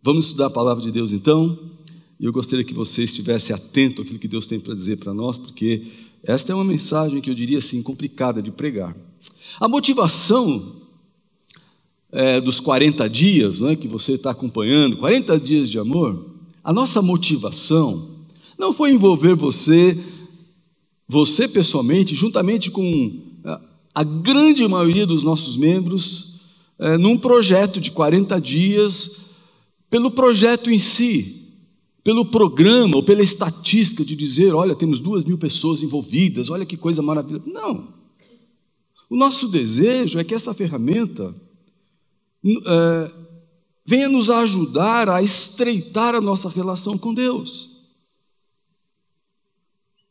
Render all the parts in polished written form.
Vamos estudar a palavra de Deus então, e eu gostaria que você estivesse atento àquilo que Deus tem para dizer para nós, porque esta é uma mensagem que eu diria assim, complicada de pregar. A motivação dos 40 dias, que você está acompanhando, 40 dias de amor, a nossa motivação não foi envolver você pessoalmente, juntamente com a grande maioria dos nossos membros, num projeto de 40 dias, pelo projeto em si, pelo programa ou pela estatística de dizer, olha, temos 2.000 pessoas envolvidas, olha que coisa maravilhosa. Não. O nosso desejo é que essa ferramenta venha nos ajudar a estreitar a nossa relação com Deus.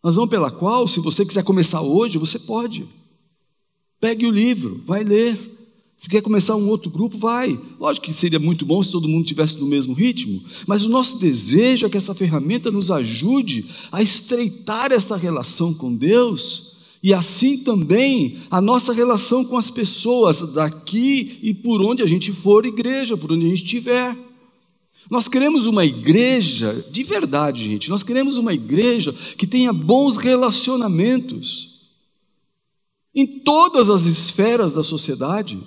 Razão pela qual, se você quiser começar hoje, você pode. Pegue o livro, vai ler. Se quer começar um outro grupo, vai. Lógico que seria muito bom se todo mundo estivesse no mesmo ritmo, mas o nosso desejo é que essa ferramenta nos ajude a estreitar essa relação com Deus e assim também a nossa relação com as pessoas daqui e por onde a gente for igreja, por onde a gente estiver. Nós queremos uma igreja, de verdade, gente, nós queremos uma igreja que tenha bons relacionamentos em todas as esferas da sociedade.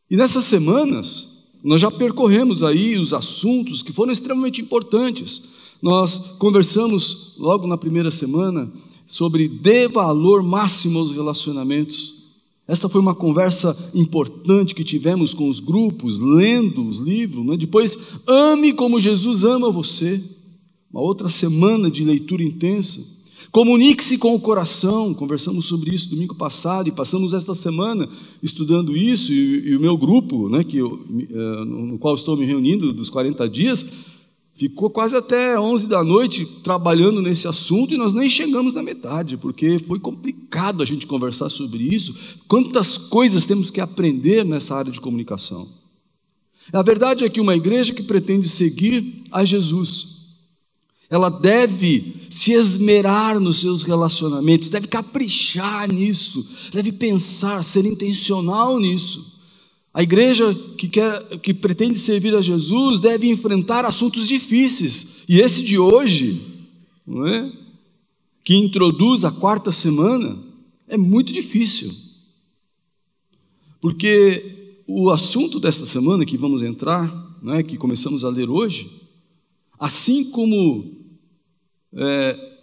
E nessas semanas, nós já percorremos aí os assuntos que foram extremamente importantes. Nós conversamos logo na primeira semana sobre dê valor máximo aos relacionamentos. Essa foi uma conversa importante que tivemos com os grupos, lendo os livros, Depois, ame como Jesus ama você. Uma outra semana de leitura intensa. Comunique-se com o coração, conversamos sobre isso domingo passado e passamos esta semana estudando isso, e o meu grupo, no qual estou me reunindo, dos 40 dias, ficou quase até 11 da noite trabalhando nesse assunto e nós nem chegamos na metade, porque foi complicado a gente conversar sobre isso, quantas coisas temos que aprender nessa área de comunicação. A verdade é que uma igreja que pretende seguir a Jesus, ela deve se esmerar nos seus relacionamentos, deve caprichar nisso, deve pensar, ser intencional nisso. A igreja que pretende servir a Jesus deve enfrentar assuntos difíceis, e esse de hoje, que introduz a 4ª semana, é muito difícil, porque o assunto desta semana que vamos entrar, que começamos a ler hoje, assim como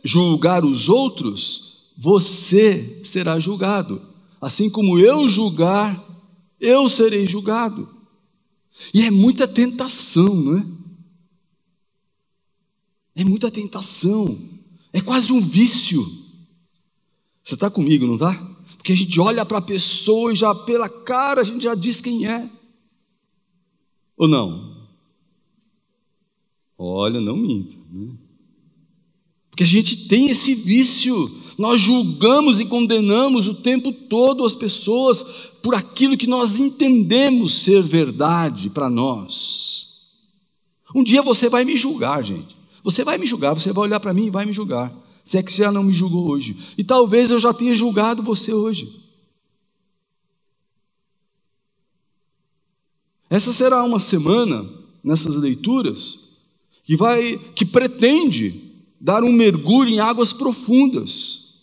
julgar os outros, você será julgado. Assim como eu julgar, eu serei julgado. E é muita tentação, não é? É muita tentação. É quase um vício. Você está comigo, não está? Porque a gente olha para a pessoa e já pela cara a gente já diz quem é. Ou não? Olha, não minta, Porque a gente tem esse vício, nós julgamos e condenamos o tempo todo as pessoas por aquilo que nós entendemos ser verdade para nós. Um dia você vai me julgar, gente. Você vai me julgar, você vai olhar para mim e vai me julgar. Se é que você já não me julgou hoje. E talvez eu já tenha julgado você hoje. Essa será uma semana, nessas leituras, que pretende dar um mergulho em águas profundas.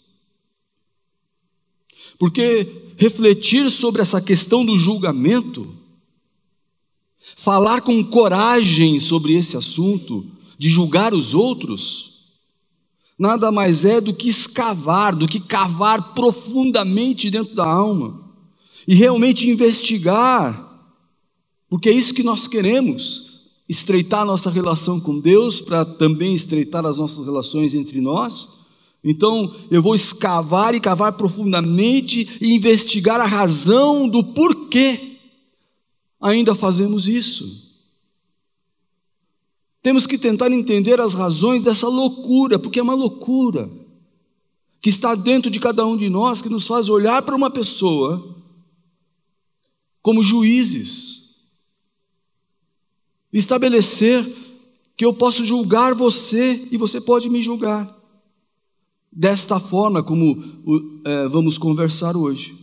Porque refletir sobre essa questão do julgamento, falar com coragem sobre esse assunto, de julgar os outros, nada mais é do que escavar, do que cavar profundamente dentro da alma, e realmente investigar, porque é isso que nós queremos, estreitar nossa relação com Deus, para também estreitar as nossas relações entre nós. Então eu vou escavar e cavar profundamente e investigar a razão do porquê ainda fazemos isso. Temos que tentar entender as razões dessa loucura, porque é uma loucura que está dentro de cada um de nós, que nos faz olhar para uma pessoa como juízes, estabelecer que eu posso julgar você e você pode me julgar. Desta forma como vamos conversar hoje.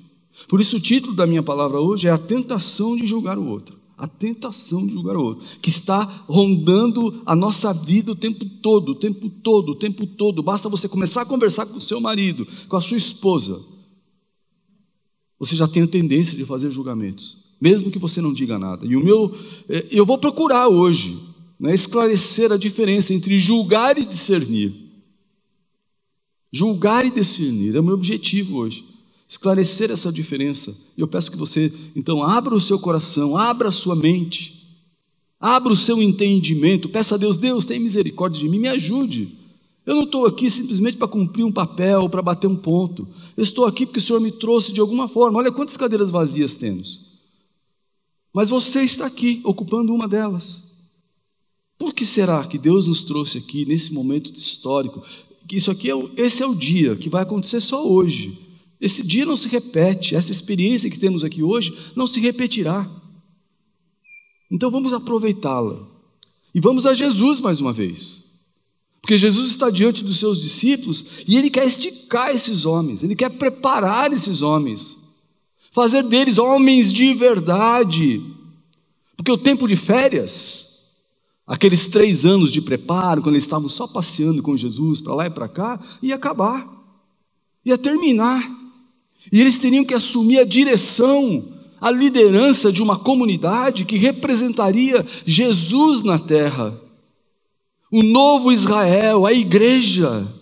Por isso o título da minha palavra hoje é a tentação de julgar o outro. A tentação de julgar o outro, que está rondando a nossa vida o tempo todo, o tempo todo, o tempo todo. Basta você começar a conversar com o seu marido, com a sua esposa, você já tem a tendência de fazer julgamentos, mesmo que você não diga nada. E eu vou procurar hoje, né, esclarecer a diferença entre julgar e discernir. Julgar e discernir é o meu objetivo hoje. Esclarecer essa diferença. E eu peço que você, então, abra o seu coração, abra a sua mente, abra o seu entendimento, peça a Deus, Deus, tem misericórdia de mim, me ajude. Eu não estou aqui simplesmente para cumprir um papel, para bater um ponto. Eu estou aqui porque o Senhor me trouxe de alguma forma. Olha quantas cadeiras vazias temos. Mas você está aqui, ocupando uma delas. Por que será que Deus nos trouxe aqui, nesse momento histórico? Esse é o dia que vai acontecer só hoje. Esse dia não se repete, essa experiência que temos aqui hoje não se repetirá. Então vamos aproveitá-la. E vamos a Jesus mais uma vez. Porque Jesus está diante dos seus discípulos e Ele quer esticar esses homens, Ele quer preparar esses homens, fazer deles homens de verdade. Porque o tempo de férias, aqueles 3 anos de preparo, quando eles estavam só passeando com Jesus para lá e para cá, ia acabar, ia terminar. E eles teriam que assumir a direção, a liderança de uma comunidade que representaria Jesus na terra, o novo Israel, a igreja.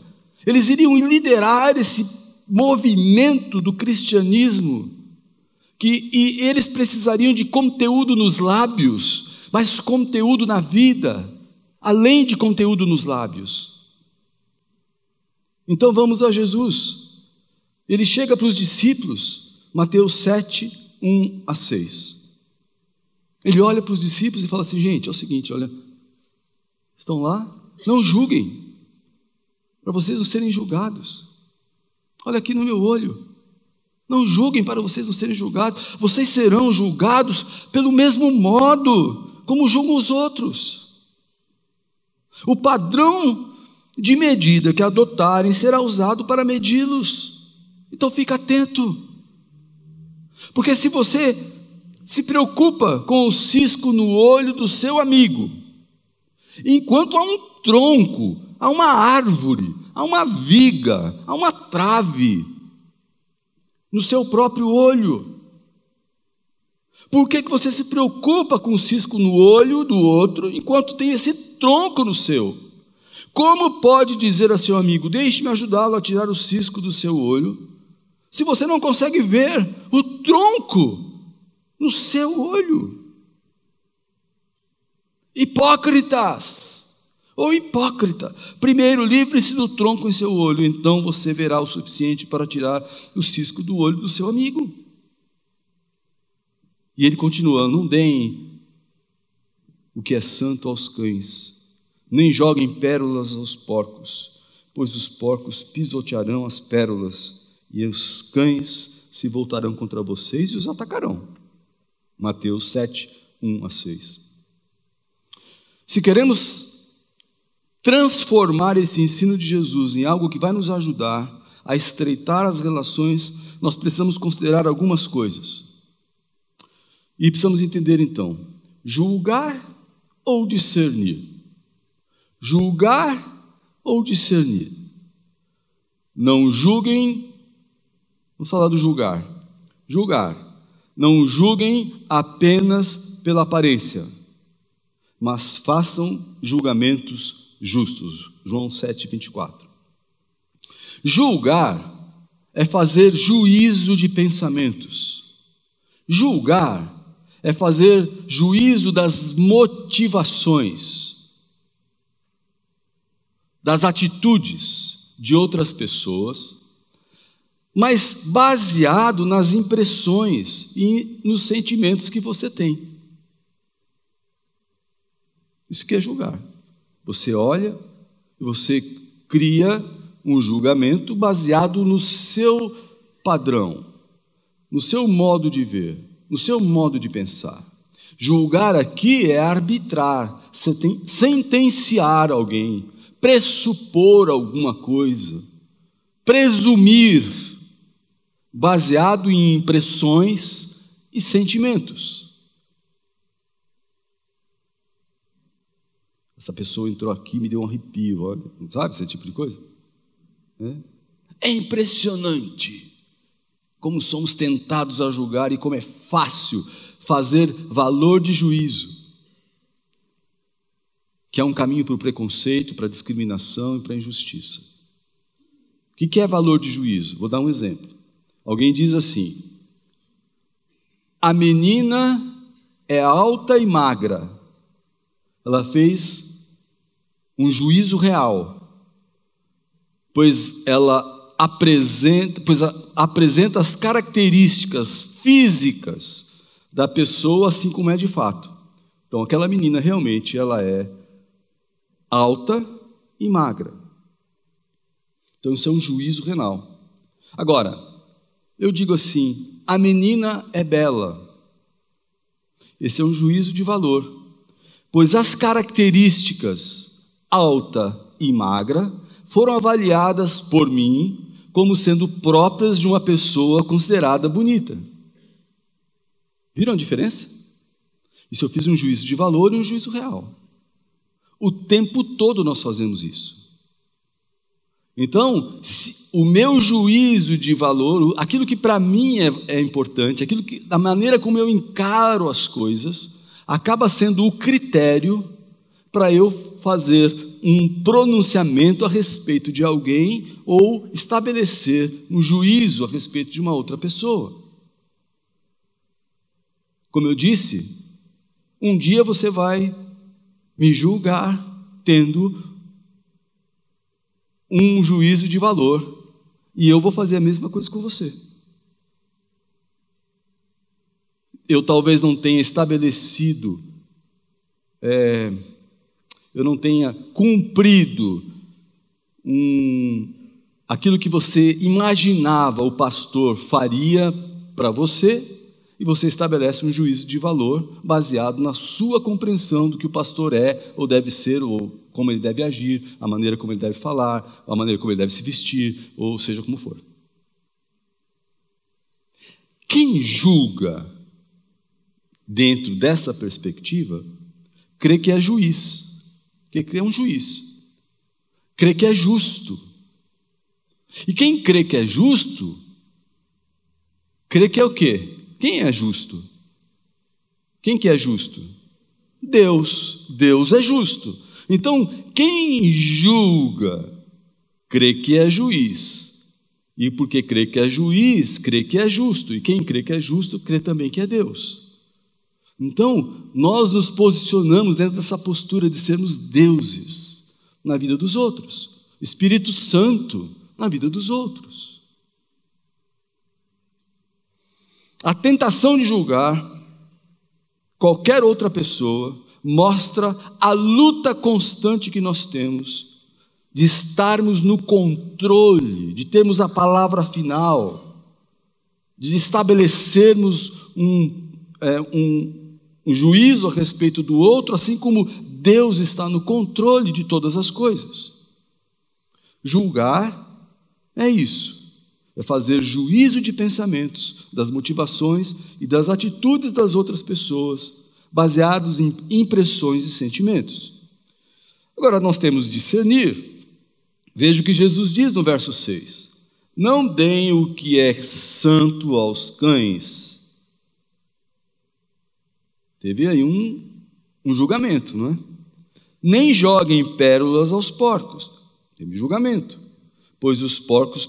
Eles iriam liderar esse movimento do cristianismo, e eles precisariam de conteúdo nos lábios, mas conteúdo na vida, além de conteúdo nos lábios. Então vamos a Jesus. Ele chega para os discípulos, Mateus 7, 1 a 6. Ele olha para os discípulos e fala assim, gente, é o seguinte, olha, estão lá, não julguem, para vocês não serem julgados. Olha aqui no meu olho, não julguem para vocês não serem julgados, vocês serão julgados pelo mesmo modo como julgam os outros. O padrão de medida que adotarem será usado para medi-los. Então fica atento, porque se você se preocupa com o cisco no olho do seu amigo, enquanto há um tronco, há uma árvore, há uma viga, há uma trave no seu próprio olho, por que você se preocupa com o cisco no olho do outro, enquanto tem esse tronco no seu? Como pode dizer a seu amigo, deixe-me ajudá-lo a tirar o cisco do seu olho, se você não consegue ver o tronco no seu olho? Hipócritas, ou hipócrita, primeiro livre-se do tronco em seu olho, então você verá o suficiente para tirar o cisco do olho do seu amigo. E ele continua, não deem o que é santo aos cães, nem joguem pérolas aos porcos, pois os porcos pisotearão as pérolas, e os cães se voltarão contra vocês e os atacarão. Mateus 7, 1 a 6. Se queremos transformar esse ensino de Jesus em algo que vai nos ajudar a estreitar as relações, nós precisamos considerar algumas coisas. E precisamos entender então, julgar ou discernir? Julgar ou discernir? Não julguem. Vamos falar do julgar. Julgar. Não julguem apenas pela aparência, mas façam julgamentos justos. João 7, 24. Julgar é fazer juízo de pensamentos. Julgar é fazer juízo das motivações, das atitudes de outras pessoas, mas baseado nas impressões e nos sentimentos que você tem. Isso que é julgar. Você olha e você cria um julgamento baseado no seu padrão, no seu modo de ver, no seu modo de pensar. Julgar aqui é arbitrar, sentenciar alguém, pressupor alguma coisa, presumir, baseado em impressões e sentimentos. essa pessoa entrou aqui, me deu um arrepio, olha, sabe esse tipo de coisa? É impressionante como somos tentados a julgar e como é fácil fazer valor de juízo, que é um caminho para o preconceito, para a discriminação e para a injustiça. O que é valor de juízo? Vou dar um exemplo. Alguém diz assim: a menina é alta e magra, ela fez um juízo real, pois ela apresenta as características físicas da pessoa assim como é de fato. Então aquela menina realmente ela é alta e magra. Então isso é um juízo renal. Agora, eu digo assim, a menina é bela. Esse é um juízo de valor, pois as características alta e magra foram avaliadas por mim como sendo próprias de uma pessoa considerada bonita. Viram a diferença? Isso eu fiz um juízo de valor e um juízo real. O tempo todo nós fazemos isso. Então, o meu juízo de valor, aquilo que para mim é importante, aquilo que, da maneira como eu encaro as coisas, acaba sendo o critério para eu fazer um pronunciamento a respeito de alguém ou estabelecer um juízo a respeito de uma outra pessoa. Como eu disse, um dia você vai me julgar tendo um juízo de valor e eu vou fazer a mesma coisa com você. Eu talvez não tenha estabelecido, eu não tenha cumprido aquilo que você imaginava o pastor faria para você, e você estabelece um juízo de valor baseado na sua compreensão do que o pastor é ou deve ser, ou como ele deve agir, a maneira como ele deve falar, a maneira como ele deve se vestir, ou seja como for. Quem julga dentro dessa perspectiva, crê que é juiz, crê que é um juiz, crê que é justo. E quem crê que é justo, crê que é o quê? Quem é justo? Quem que é justo? Deus. Deus é justo. Então, quem julga, crê que é juiz. E porque crê que é juiz, crê que é justo. E quem crê que é justo, crê também que é Deus. Então, nós nos posicionamos dentro dessa postura de sermos deuses na vida dos outros, Espírito Santo na vida dos outros. A tentação de julgar qualquer outra pessoa mostra a luta constante que nós temos de estarmos no controle, de termos a palavra final, de estabelecermos um juízo a respeito do outro, assim como Deus está no controle de todas as coisas. Julgar é isso. É fazer juízo de pensamentos, das motivações e das atitudes das outras pessoas, baseados em impressões e sentimentos. Agora nós temos discernir. Veja o que Jesus diz no verso 6. Não deem o que é santo aos cães. Teve aí um julgamento, não é? Nem joguem pérolas aos porcos. Teve julgamento. Pois os porcos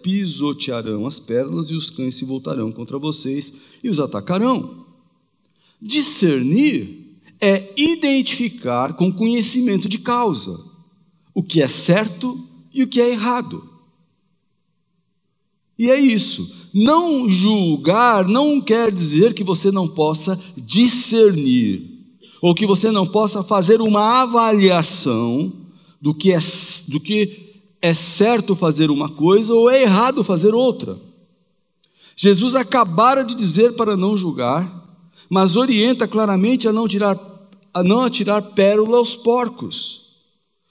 pisotearão as pérolas e os cães se voltarão contra vocês e os atacarão. Discernir é identificar com conhecimento de causa o que é certo e o que é errado. E é isso. Não julgar não quer dizer que você não possa discernir, ou que você não possa fazer uma avaliação do que é certo fazer uma coisa ou é errado fazer outra. Jesus acabara de dizer para não julgar, mas orienta claramente a não atirar pérola aos porcos.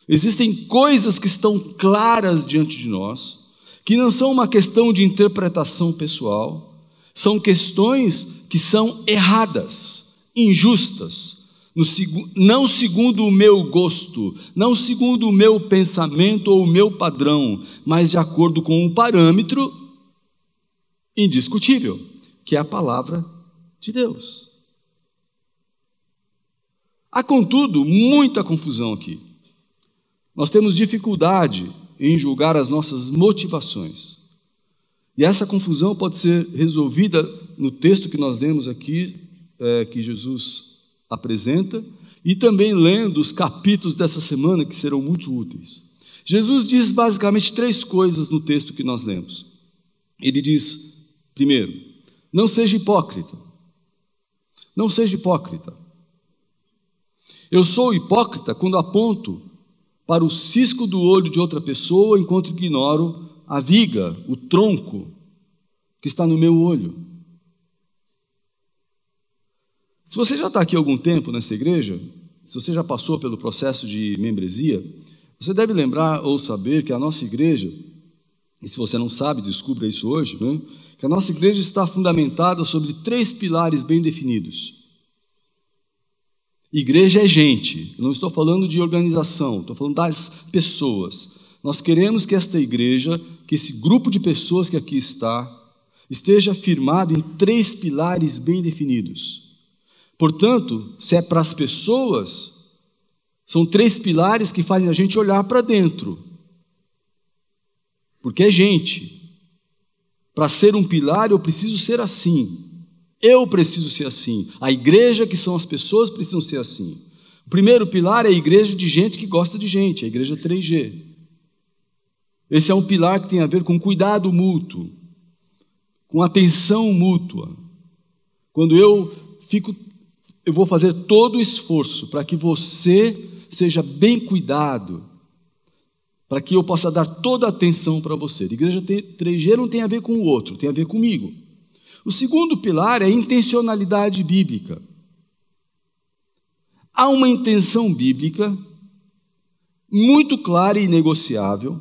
Existem coisas que estão claras diante de nós, que não são uma questão de interpretação pessoal, são questões que são erradas, injustas, não segundo o meu gosto, não segundo o meu pensamento ou o meu padrão, mas de acordo com um parâmetro indiscutível, que é a palavra de Deus. Há, contudo, muita confusão aqui. Nós temos dificuldade em julgar as nossas motivações. E essa confusão pode ser resolvida no texto que nós lemos aqui, que Jesus apresenta, e também lendo os capítulos dessa semana, que serão muito úteis. Jesus diz basicamente 3 coisas no texto que nós lemos. Ele diz, primeiro, não seja hipócrita. Não seja hipócrita. Eu sou hipócrita quando aponto para o cisco do olho de outra pessoa, enquanto ignoro a viga, o tronco que está no meu olho. Se você já está aqui há algum tempo nessa igreja, se você já passou pelo processo de membresia, você deve lembrar ou saber que a nossa igreja, e se você não sabe, descubra isso hoje, né? Que a nossa igreja está fundamentada sobre 3 pilares bem definidos. Igreja é gente, eu não estou falando de organização, estou falando das pessoas. Nós queremos que esta igreja, que esse grupo de pessoas que aqui está, esteja firmado em 3 pilares bem definidos. Portanto, se é para as pessoas, são 3 pilares que fazem a gente olhar para dentro. Porque é gente. Para ser um pilar, eu preciso ser assim. Eu preciso ser assim. A igreja, que são as pessoas, precisam ser assim. O primeiro pilar é a igreja de gente que gosta de gente, a igreja 3G. Esse é um pilar que tem a ver com cuidado mútuo, com atenção mútua. Quando eu vou fazer todo o esforço para que você seja bem cuidado, para que eu possa dar toda a atenção para você. A igreja 3G não tem a ver com o outro, tem a ver comigo. O segundo pilar é a intencionalidade bíblica. Há uma intenção bíblica muito clara e inegociável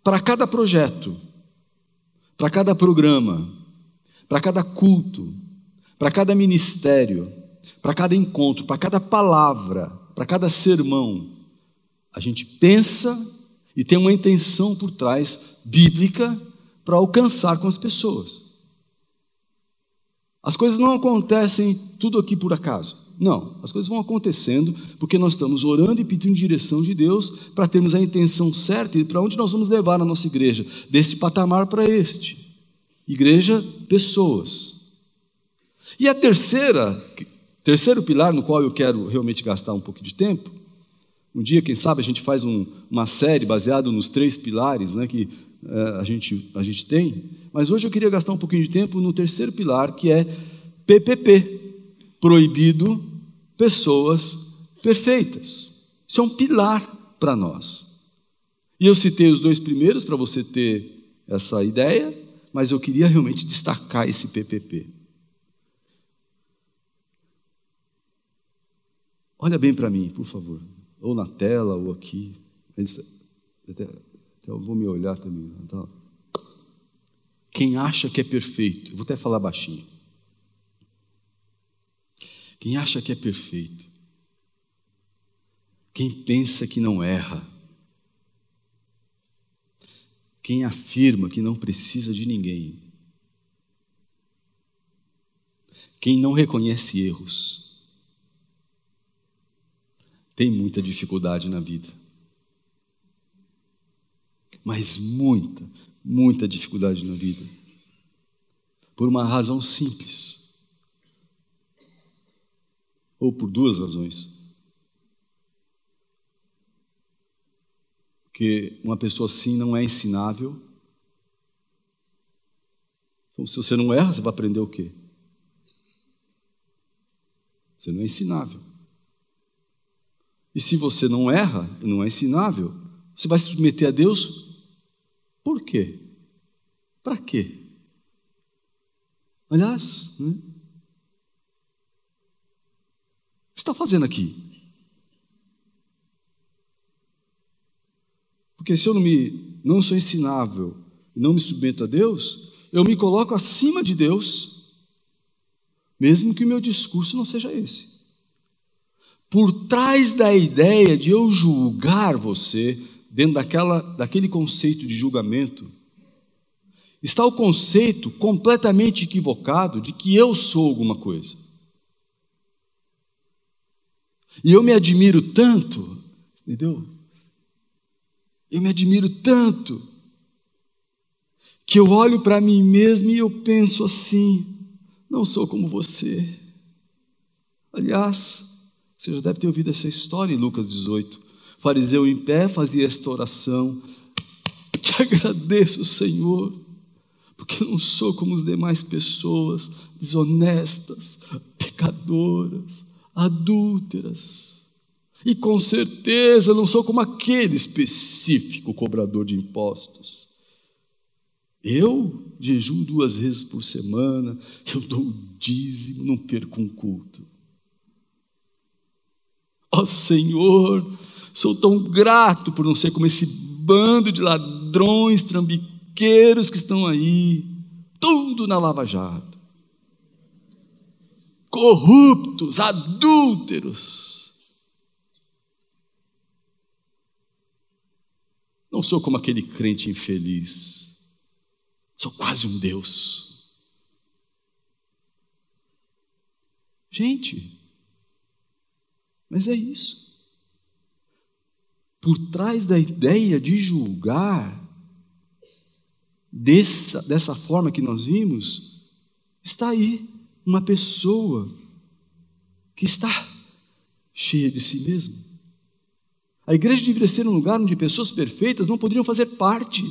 para cada projeto, para cada programa, para cada culto, para cada ministério, para cada encontro, para cada palavra, para cada sermão. A gente pensa e tem uma intenção por trás bíblica para alcançar com as pessoas. As coisas não acontecem tudo aqui por acaso. Não, as coisas vão acontecendo porque nós estamos orando e pedindo direção de Deus para termos a intenção certa e para onde nós vamos levar a nossa igreja, desse patamar para este. Igreja, pessoas. E a terceiro pilar, no qual eu quero realmente gastar um pouco de tempo, um dia, quem sabe, a gente faz uma série baseada nos 3 pilares, né, que a gente tem, mas hoje eu queria gastar um pouquinho de tempo no terceiro pilar, que é PPP, proibido pessoas perfeitas. Isso é um pilar para nós. E eu citei os 2 primeiros para você ter essa ideia, mas eu queria realmente destacar esse PPP. Olha bem para mim, por favor, ou na tela, ou aqui. Até eu vou me olhar também. Tá? Quem acha que é perfeito, eu vou até falar baixinho. Quem acha que é perfeito, quem pensa que não erra, quem afirma que não precisa de ninguém, quem não reconhece erros, tem muita dificuldade na vida. Mas muita, muita dificuldade na vida. Por uma razão simples. Ou por 2 razões. Porque uma pessoa assim não é ensinável. Então, se você não erra, você vai aprender o quê? Você não é ensinável. E se você não erra e não é ensinável, você vai se submeter a Deus por quê? Para quê? Aliás, né? O que você está fazendo aqui? Porque se eu não sou ensinável e não me submeto a Deus, eu me coloco acima de Deus, mesmo que o meu discurso não seja esse. Por trás da ideia de eu julgar você, dentro daquele conceito de julgamento, está o conceito completamente equivocado de que eu sou alguma coisa. E eu me admiro tanto, entendeu? Eu me admiro tanto, que eu olho para mim mesmo e eu penso assim: não sou como você. Aliás, você já deve ter ouvido essa história em Lucas 18. O fariseu em pé fazia esta oração: te agradeço, Senhor, porque não sou como as demais pessoas, desonestas, pecadoras, adúlteras. E com certeza não sou como aquele específico cobrador de impostos. Eu jejuo 2 vezes por semana, eu dou o dízimo, não perco um culto. Ó Senhor, sou tão grato por não ser como esse bando de ladrões, trambiqueiros que estão aí, tudo na Lava Jato. Corruptos, adúlteros. Não sou como aquele crente infeliz. Sou quase um Deus. Gente, mas é isso. Por trás da ideia de julgar, dessa forma que nós vimos, está aí uma pessoa que está cheia de si mesma. A igreja deveria ser um lugar onde pessoas perfeitas não poderiam fazer parte.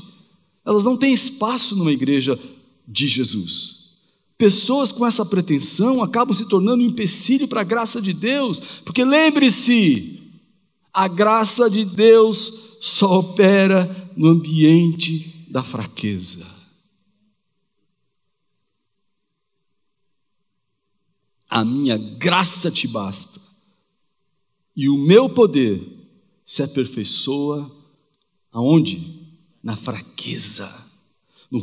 Elas não têm espaço numa igreja de Jesus. Pessoas com essa pretensão acabam se tornando um empecilho para a graça de Deus, porque lembre-se, a graça de Deus só opera no ambiente da fraqueza. A minha graça te basta, e o meu poder se aperfeiçoa aonde? Na fraqueza, no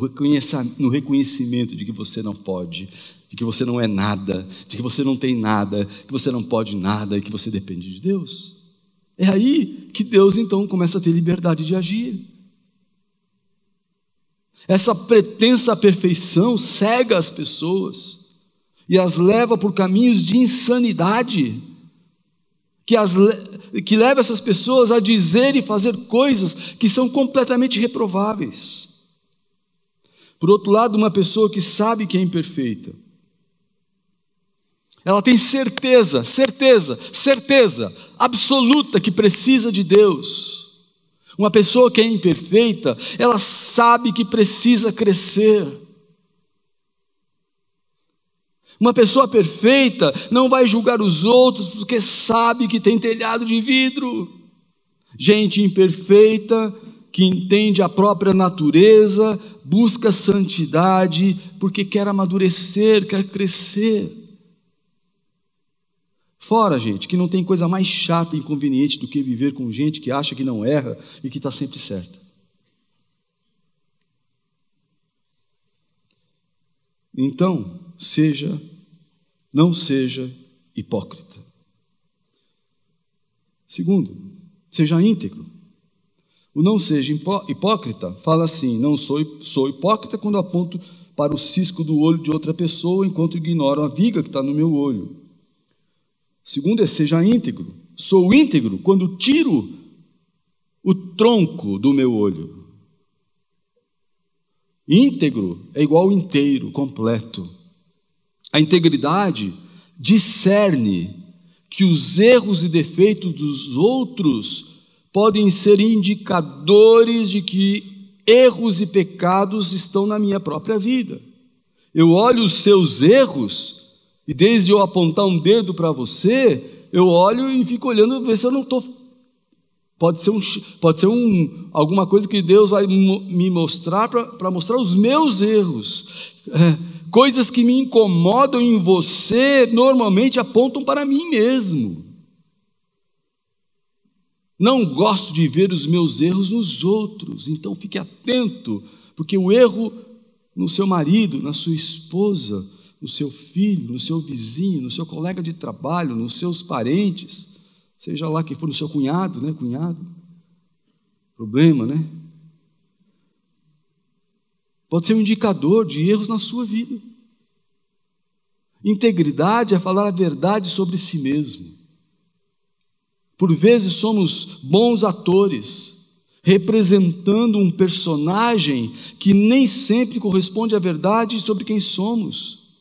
reconhecimento de que você não pode, de que você não é nada, de que você não tem nada, que você não pode nada e que você depende de Deus. É aí que Deus então começa a ter liberdade de agir. Essa pretensa perfeição cega as pessoas e as leva por caminhos de insanidade, que leva essas pessoas a dizer e fazer coisas que são completamente reprováveis. Por outro lado, uma pessoa que sabe que é imperfeita, ela tem certeza absoluta que precisa de Deus. Uma pessoa que é imperfeita, ela sabe que precisa crescer. Uma pessoa perfeita não vai julgar os outros porque sabe que tem telhado de vidro. Gente imperfeita que entende a própria natureza, busca santidade porque quer amadurecer, quer crescer. Fora, gente, que não tem coisa mais chata e inconveniente do que viver com gente que acha que não erra e que está sempre certa. Então, não seja hipócrita. Segundo, seja íntegro. O não seja hipócrita fala assim: não sou hipócrita quando aponto para o cisco do olho de outra pessoa enquanto ignoro a viga que está no meu olho. Segundo é seja íntegro. Sou íntegro quando tiro o tronco do meu olho. Íntegro é igual inteiro, completo. A integridade discerne que os erros e defeitos dos outros podem ser indicadores de que erros e pecados estão na minha própria vida. Eu olho os seus erros e desde eu apontar um dedo para você, eu olho e fico olhando ver se eu não estou. Pode ser alguma coisa que Deus vai me mostrar para mostrar os meus erros. Coisas que me incomodam em você normalmente apontam para mim mesmo. Não gosto de ver os meus erros nos outros, então fique atento, porque o erro no seu marido, na sua esposa, no seu filho, no seu vizinho, no seu colega de trabalho, nos seus parentes, seja lá quem for, no seu cunhado, né? Cunhado. Problema, né? Pode ser um indicador de erros na sua vida. Integridade é falar a verdade sobre si mesmo. Por vezes somos bons atores, representando um personagem que nem sempre corresponde à verdade sobre quem somos.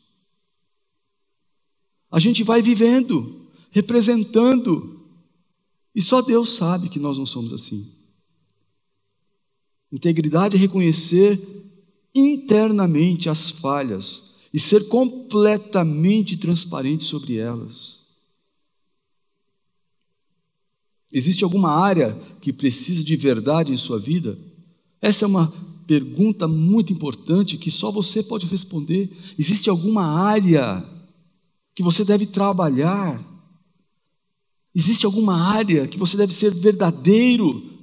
A gente vai vivendo, representando, e só Deus sabe que nós não somos assim. Integridade é reconhecer internamente as falhas e ser completamente transparente sobre elas. Existe alguma área que precisa de verdade em sua vida? Essa é uma pergunta muito importante que só você pode responder. Existe alguma área que você deve trabalhar? Existe alguma área que você deve ser verdadeiro?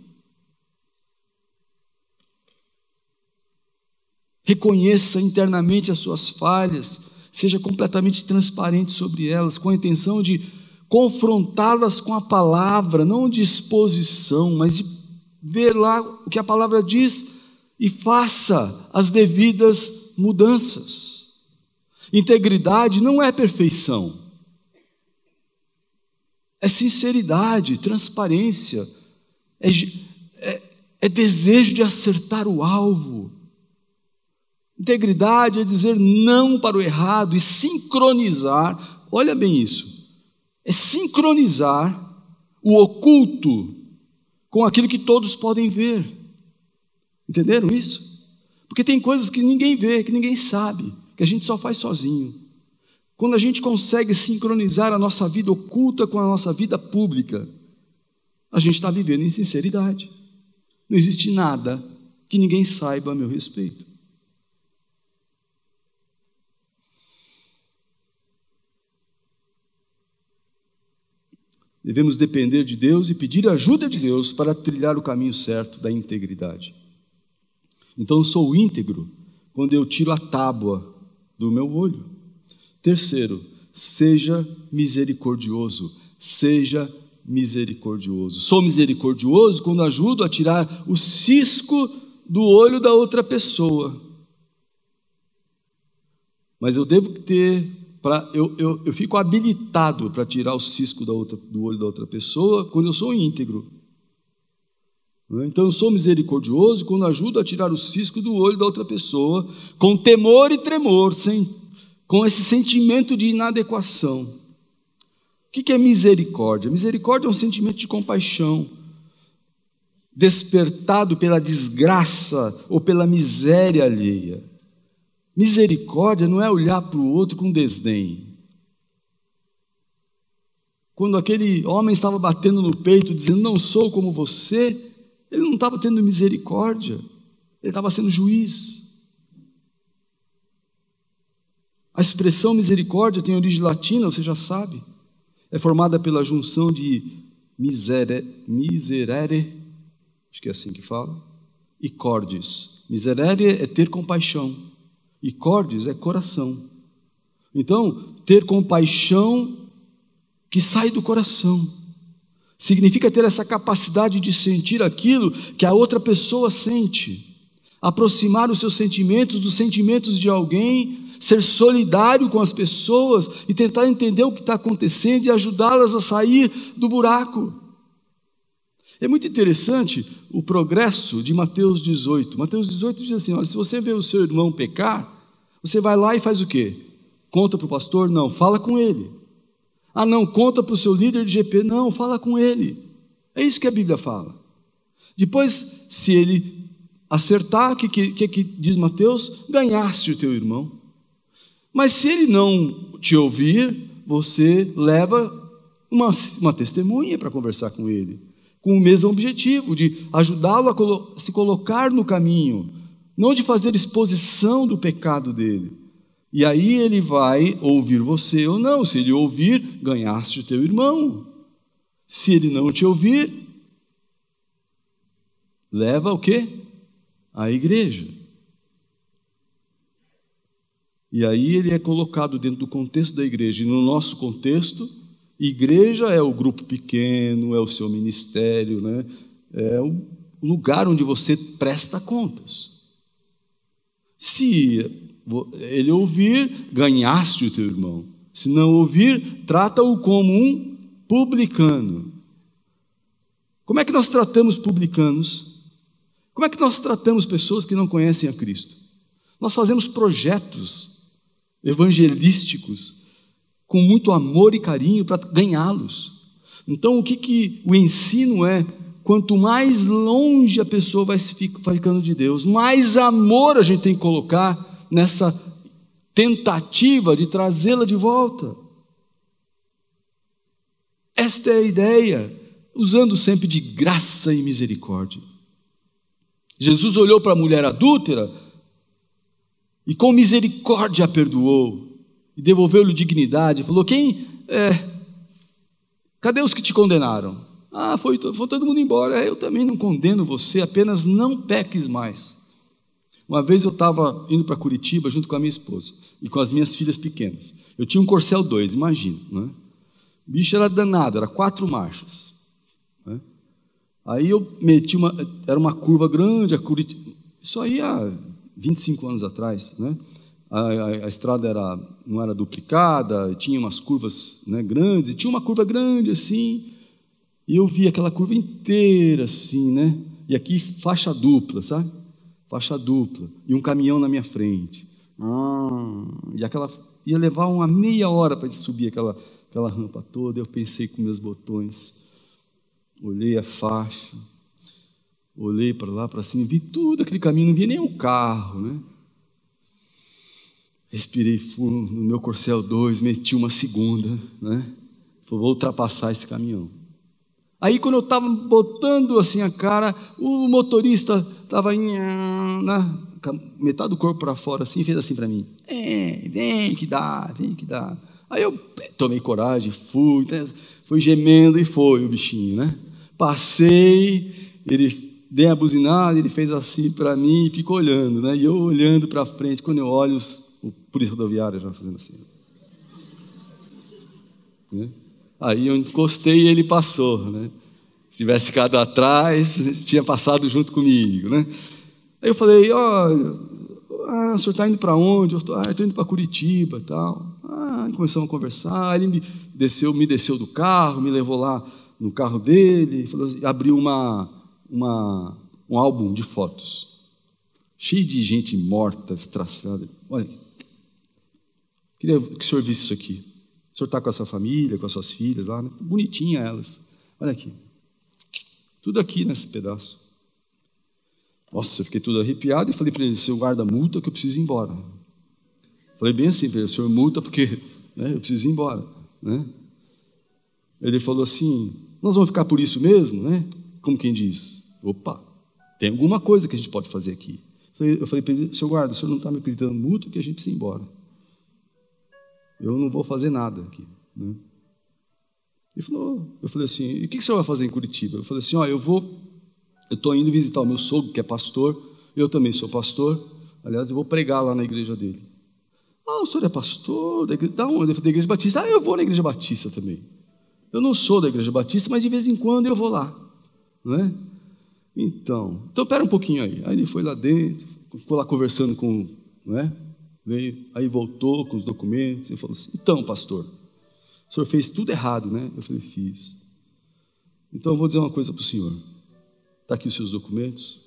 Reconheça internamente as suas falhas, seja completamente transparente sobre elas, com a intenção de confrontá-las com a palavra, não de exposição, mas de ver lá o que a palavra diz e faça as devidas mudanças. Integridade não é perfeição, é sinceridade, transparência, é desejo de acertar o alvo. Integridade é dizer não para o errado e sincronizar, olha bem isso, é sincronizar o oculto com aquilo que todos podem ver. Entenderam isso? Porque tem coisas que ninguém vê, que ninguém sabe, que a gente só faz sozinho. Quando a gente consegue sincronizar a nossa vida oculta com a nossa vida pública, a gente está vivendo em sinceridade. Não existe nada que ninguém saiba a meu respeito. Devemos depender de Deus e pedir a ajuda de Deus para trilhar o caminho certo da integridade. Então eu sou íntegro quando eu tiro a tábua do meu olho. Terceiro, seja misericordioso. Seja misericordioso. Sou misericordioso quando ajudo a tirar o cisco do olho da outra pessoa. Mas eu devo ter... Eu fico habilitado para tirar o cisco do olho da outra pessoa quando eu sou íntegro. Então eu sou misericordioso quando ajudo a tirar o cisco do olho da outra pessoa, com temor e tremor, com esse sentimento de inadequação. O que é misericórdia? Misericórdia é um sentimento de compaixão, despertado pela desgraça ou pela miséria alheia. Misericórdia não é olhar para o outro com desdém. Quando aquele homem estava batendo no peito, dizendo, não sou como você, ele não estava tendo misericórdia, ele estava sendo juiz. A expressão misericórdia tem origem latina, você já sabe, é formada pela junção de miserere, acho que é assim que fala, e cordis. Miserere é ter compaixão, e cordis é coração. Então, ter compaixão que sai do coração significa ter essa capacidade de sentir aquilo que a outra pessoa sente, aproximar os seus sentimentos dos sentimentos de alguém, ser solidário com as pessoas e tentar entender o que está acontecendo e ajudá-las a sair do buraco. É muito interessante o progresso de Mateus 18. Mateus 18 diz assim, olha, se você vê o seu irmão pecar, você vai lá e faz o quê? Conta para o pastor? Não, fala com ele. Ah, não, conta para o seu líder de GP? Não, fala com ele. É isso que a Bíblia fala. Depois, se ele acertar, o que diz Mateus? Ganhaste o teu irmão. Mas se ele não te ouvir, você leva uma testemunha para conversar com ele, com o mesmo objetivo, de ajudá-lo a se colocar no caminho, não de fazer exposição do pecado dele. E aí ele vai ouvir você ou não. Se ele ouvir, ganhaste o teu irmão. Se ele não te ouvir, leva o quê? A igreja. E aí ele é colocado dentro do contexto da igreja. E no nosso contexto, Igreja é o grupo pequeno, é o seu ministério, né? É o lugar onde você presta contas. Se ele ouvir, ganhaste o teu irmão. Se não ouvir, trata-o como um publicano. Como é que nós tratamos publicanos? Como é que nós tratamos pessoas que não conhecem a Cristo? Nós fazemos projetos evangelísticos com muito amor e carinho para ganhá-los. Então, o que o ensino é? Quanto mais longe a pessoa vai ficando de Deus, mais amor a gente tem que colocar nessa tentativa de trazê-la de volta. Esta é a ideia, usando sempre de graça e misericórdia. Jesus olhou para a mulher adúltera e com misericórdia a perdoou e devolveu-lhe dignidade. Falou: cadê os que te condenaram? Foi todo mundo embora. Eu também não condeno você, apenas não peques mais. Uma vez eu estava indo para Curitiba junto com a minha esposa e com as minhas filhas pequenas. Eu tinha um Corcel 2, imagina, né? O bicho era danado, era 4 marchas, né? Aí eu meti era uma curva grande, a Curitiba, isso aí há 25 anos atrás, né? A estrada não era duplicada, tinha umas curvas, né, grandes, e tinha uma curva grande assim, e eu vi aquela curva inteira assim, né? E aqui faixa dupla, sabe? Faixa dupla, e um caminhão na minha frente. E ia levar uma meia hora para subir aquela rampa toda. Eu pensei com meus botões, olhei a faixa, olhei para lá, para cima, vi tudo aquele caminho, não vi nem um carro, né? Respirei fundo no meu Corcel 2, meti uma segunda, né? Falei: vou ultrapassar esse caminhão. Aí, quando eu estava botando assim a cara, o motorista estava metade do corpo para fora, assim, fez assim para mim: vem que dá. Aí eu tomei coragem, fui gemendo, e foi o bichinho, né? Passei, dei a buzinada, ele fez assim para mim e ficou olhando, né? E eu olhando para frente. Quando eu olho, o polícia rodoviário já fazendo assim, né? Aí eu encostei e ele passou, né? Se tivesse ficado atrás, tinha passado junto comigo, né? Aí eu falei: o senhor está indo para onde? Eu estou indo para Curitiba e tal. Começamos a conversar. Ele me desceu do carro, me levou lá no carro dele, abriu um álbum de fotos, cheio de gente morta, estraçada. Olha, queria que o senhor visse isso aqui. O senhor está com essa família, com as suas filhas lá, né? Bonitinha elas. Olha aqui. Tudo aqui nesse pedaço. Nossa, eu fiquei todo arrepiado e falei para ele: senhor guarda multa que eu preciso ir embora. Falei bem assim para ele: o senhor multa porque, né, eu preciso ir embora, né? Ele falou assim: nós vamos ficar por isso mesmo, né? Como quem diz: opa, tem alguma coisa que a gente pode fazer aqui. Eu falei para ele: senhor guarda, o senhor não está me acreditando multa que a gente precisa ir embora. Eu não vou fazer nada aqui, né? Eu falei assim: e o que o senhor vai fazer em Curitiba? Eu falei assim: eu estou indo visitar o meu sogro, que é pastor, eu também sou pastor, aliás, eu vou pregar lá na igreja dele. O senhor é pastor? Da onde? Da Igreja Batista? Eu vou na Igreja Batista também. Eu não sou da Igreja Batista, mas de vez em quando eu vou lá, né? Então espera um pouquinho aí. Aí ele foi lá dentro, ficou lá conversando com, né? Veio, aí voltou com os documentos e falou assim: então, pastor, o senhor fez tudo errado, né? Eu falei: fiz. Então eu vou dizer uma coisa para o senhor: está aqui os seus documentos,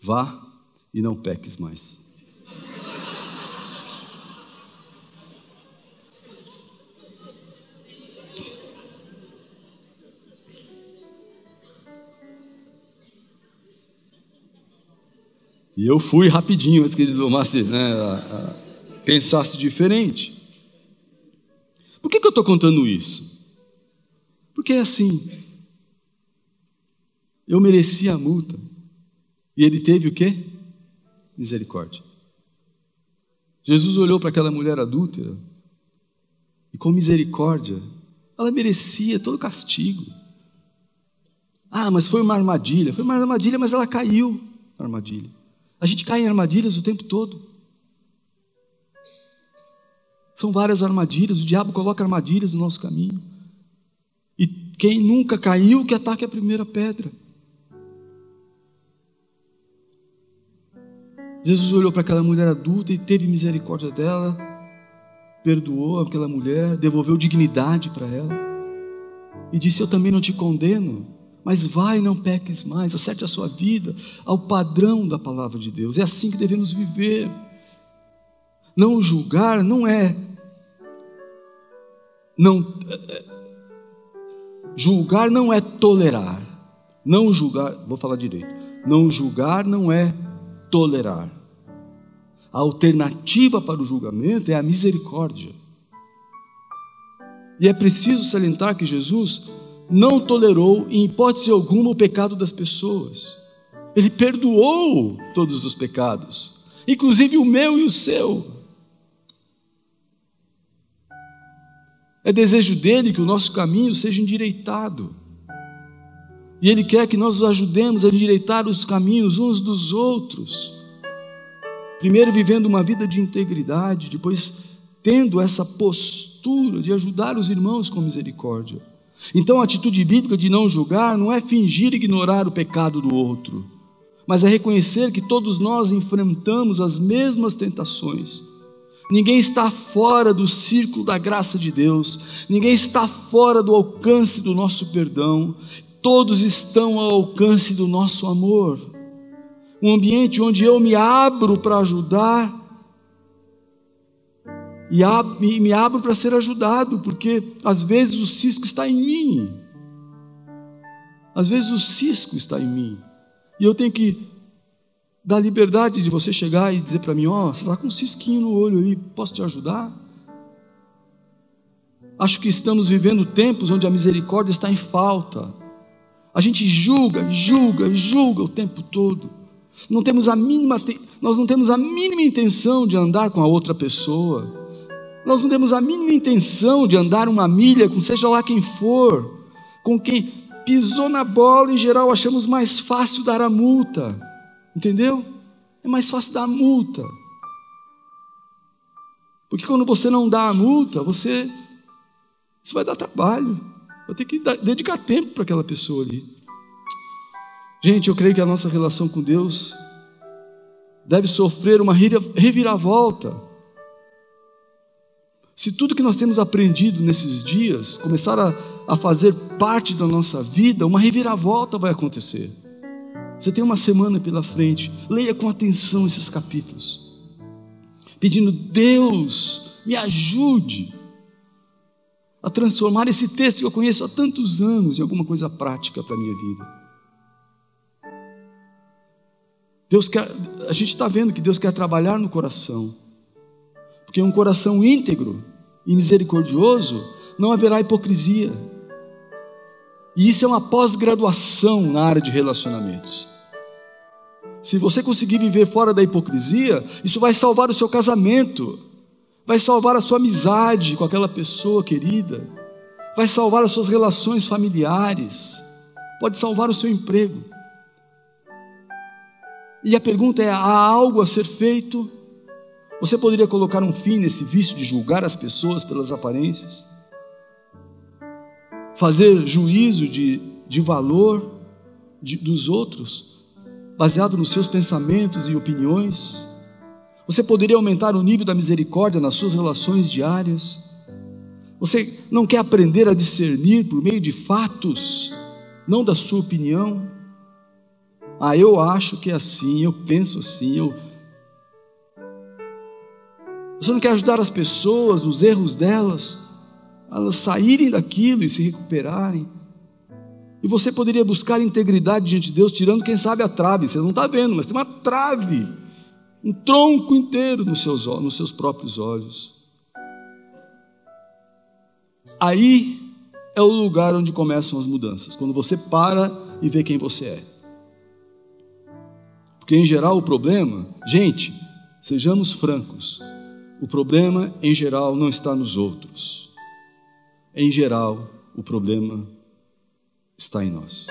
vá e não peques mais. E eu fui rapidinho, antes que ele tomasse, né, pensasse diferente. Por que eu estou contando isso? Porque é assim: eu merecia a multa, e ele teve o quê? Misericórdia. Jesus olhou para aquela mulher adúltera, e com misericórdia, ela merecia todo o castigo. Mas foi uma armadilha. Foi uma armadilha, mas ela caiu na armadilha. A gente cai em armadilhas o tempo todo. São várias armadilhas, o diabo coloca armadilhas no nosso caminho. quem nunca caiu, que ataque a primeira pedra. Jesus olhou para aquela mulher adulta e teve misericórdia dela, perdoou aquela mulher, devolveu dignidade para ela e disse: eu também não te condeno, mas vai, não peques mais, acerte a sua vida ao padrão da palavra de Deus. É assim que devemos viver. Não julgar não é julgar não é tolerar. Não julgar, vou falar direito. Não julgar não é tolerar. A alternativa para o julgamento é a misericórdia. E é preciso salientar que Jesus não tolerou em hipótese alguma o pecado das pessoas. Ele perdoou todos os pecados, inclusive o meu e o seu. É desejo dele que o nosso caminho seja endireitado. E ele quer que nós os ajudemos a endireitar os caminhos uns dos outros. Primeiro vivendo uma vida de integridade, depois tendo essa postura de ajudar os irmãos com misericórdia. Então a atitude bíblica de não julgar não é fingir ignorar o pecado do outro, mas é reconhecer que todos nós enfrentamos as mesmas tentações. Ninguém está fora do círculo da graça de Deus, ninguém está fora do alcance do nosso perdão, todos estão ao alcance do nosso amor. Um ambiente onde eu me abro para ajudar e me abro para ser ajudado, porque às vezes o cisco está em mim. Às vezes o cisco está em mim e eu tenho que dar liberdade de você chegar e dizer para mim: ó, você está com um cisquinho no olho aí, posso te ajudar? Acho que estamos vivendo tempos onde a misericórdia está em falta. A gente julga o tempo todo. Nós não temos a mínima intenção de andar com a outra pessoa. Nós não temos a mínima intenção de andar uma milha com seja lá quem for, com quem pisou na bola. Em geral achamos mais fácil dar a multa, entendeu? É mais fácil dar a multa, porque quando você não dá a multa, isso vai dar trabalho, vai ter que dedicar tempo para aquela pessoa ali. Gente, eu creio que a nossa relação com Deus deve sofrer uma reviravolta. Se tudo que nós temos aprendido nesses dias começar a fazer parte da nossa vida, uma reviravolta vai acontecer. Você tem uma semana pela frente, leia com atenção esses capítulos, pedindo: Deus, me ajude a transformar esse texto que eu conheço há tantos anos em alguma coisa prática para a minha vida. A gente está vendo que Deus quer trabalhar no coração, porque um coração íntegro e misericordioso não haverá hipocrisia. E isso é uma pós-graduação na área de relacionamentos. Se você conseguir viver fora da hipocrisia, isso vai salvar o seu casamento, vai salvar a sua amizade com aquela pessoa querida, vai salvar as suas relações familiares, pode salvar o seu emprego. E a pergunta é: há algo a ser feito? Você poderia colocar um fim nesse vício de julgar as pessoas pelas aparências? Fazer juízo de valor dos outros, baseado nos seus pensamentos e opiniões? Você poderia aumentar o nível da misericórdia nas suas relações diárias? Você não quer aprender a discernir por meio de fatos, não da sua opinião? Eu acho que é assim, eu penso assim, Você não quer ajudar as pessoas nos erros delas, elas saírem daquilo e se recuperarem? E você poderia buscar integridade diante de Deus, tirando, quem sabe, a trave. Você não está vendo, mas tem uma trave, um tronco inteiro nos seus próprios olhos. Aí é o lugar onde começam as mudanças, quando você para e vê quem você é. Porque em geral o problema, gente, sejamos francos, o problema em geral não está nos outros. Em geral o problema está em nós.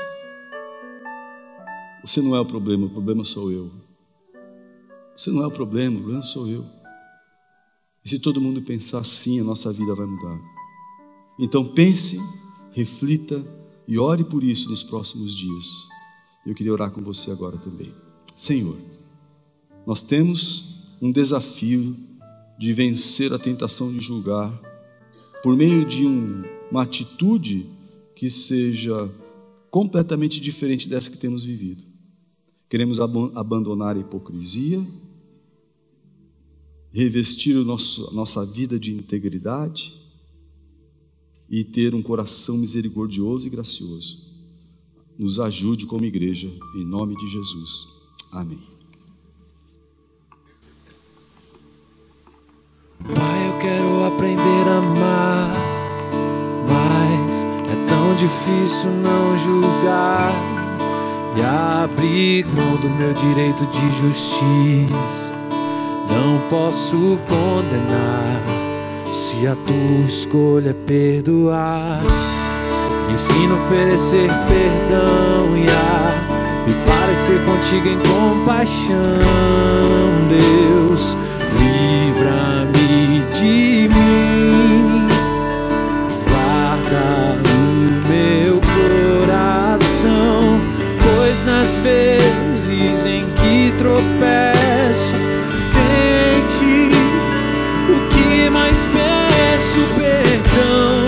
Você não é o problema sou eu. Você não é o problema sou eu. E se todo mundo pensar assim, a nossa vida vai mudar. Então pense, reflita e ore por isso nos próximos dias. Eu queria orar com você agora também. Senhor, nós temos um desafio de vencer a tentação de julgar por meio de uma atitude que seja completamente diferente dessa que temos vivido. Queremos abandonar a hipocrisia, revestir nossa vida de integridade e ter um coração misericordioso e gracioso. Nos ajude como igreja, em nome de Jesus. Amém. Pai, eu quero aprender a amar, mas é tão difícil não julgar e abrir mão do meu direito de justiça. Não posso condenar se a tua escolha é perdoar. Me ensina a oferecer perdão e a me parecer contigo em compaixão. Deus, livra-me de mim, guarda o meu coração, pois nas vezes em que tropeço, tem em ti o que mais peço, perdão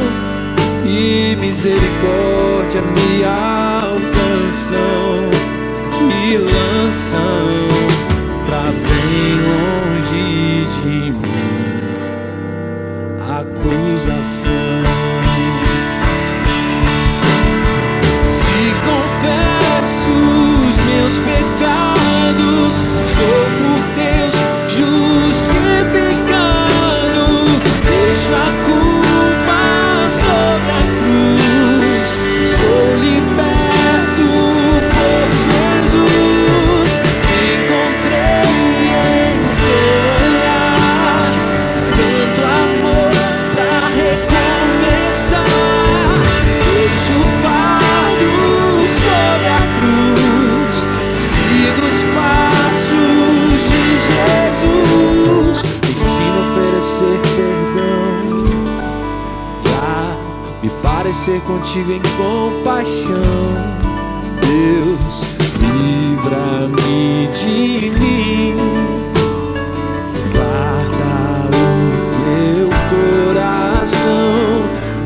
e misericórdia me alcançam, me lançam pra bem longe de mim acusação. Se confesso os meus pecados, sou por Deus justificado, deixo a culpa sobre a cruz, sou liberto por Jesus. Encontrei em seu olhar tanto amor pra recomeçar. Deixo o fardo sobre a cruz, sigo os passos de Jesus. Ensina a oferecer perdão e a me parecer contigo em compaixão. Deus, livra-me de mim, guarda o meu coração,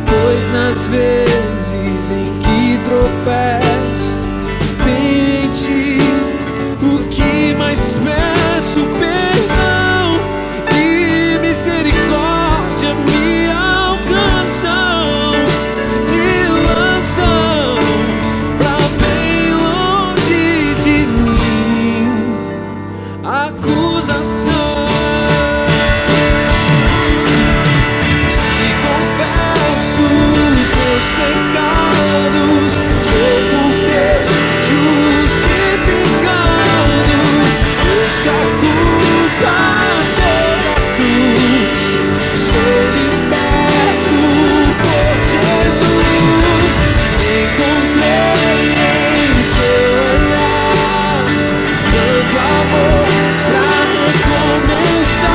pois nas vezes em que tropeço, tem em ti o que mais peço, perdão e misericórdia me alcançam, me lançam pra bem longe de mim acusação. Se confesso os meus pecados, sou por Deus justificado, deixo a culpa sobre a cruz, sou liberto por Jesus. Encontrei em seu olhar tanto amor pra recomeçar.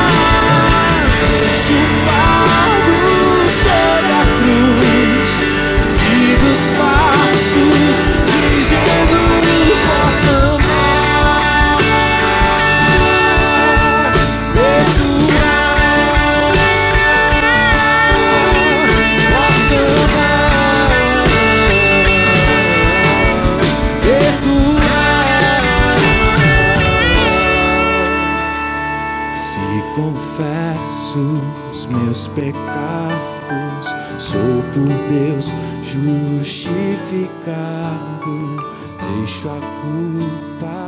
Deixo o fardo sobre a cruz, sigo os passos de Jesus. Posso amar, perdoar, posso amar, perdoar. Se confesso os meus pecados, sou por Deus justificado, deixo a culpa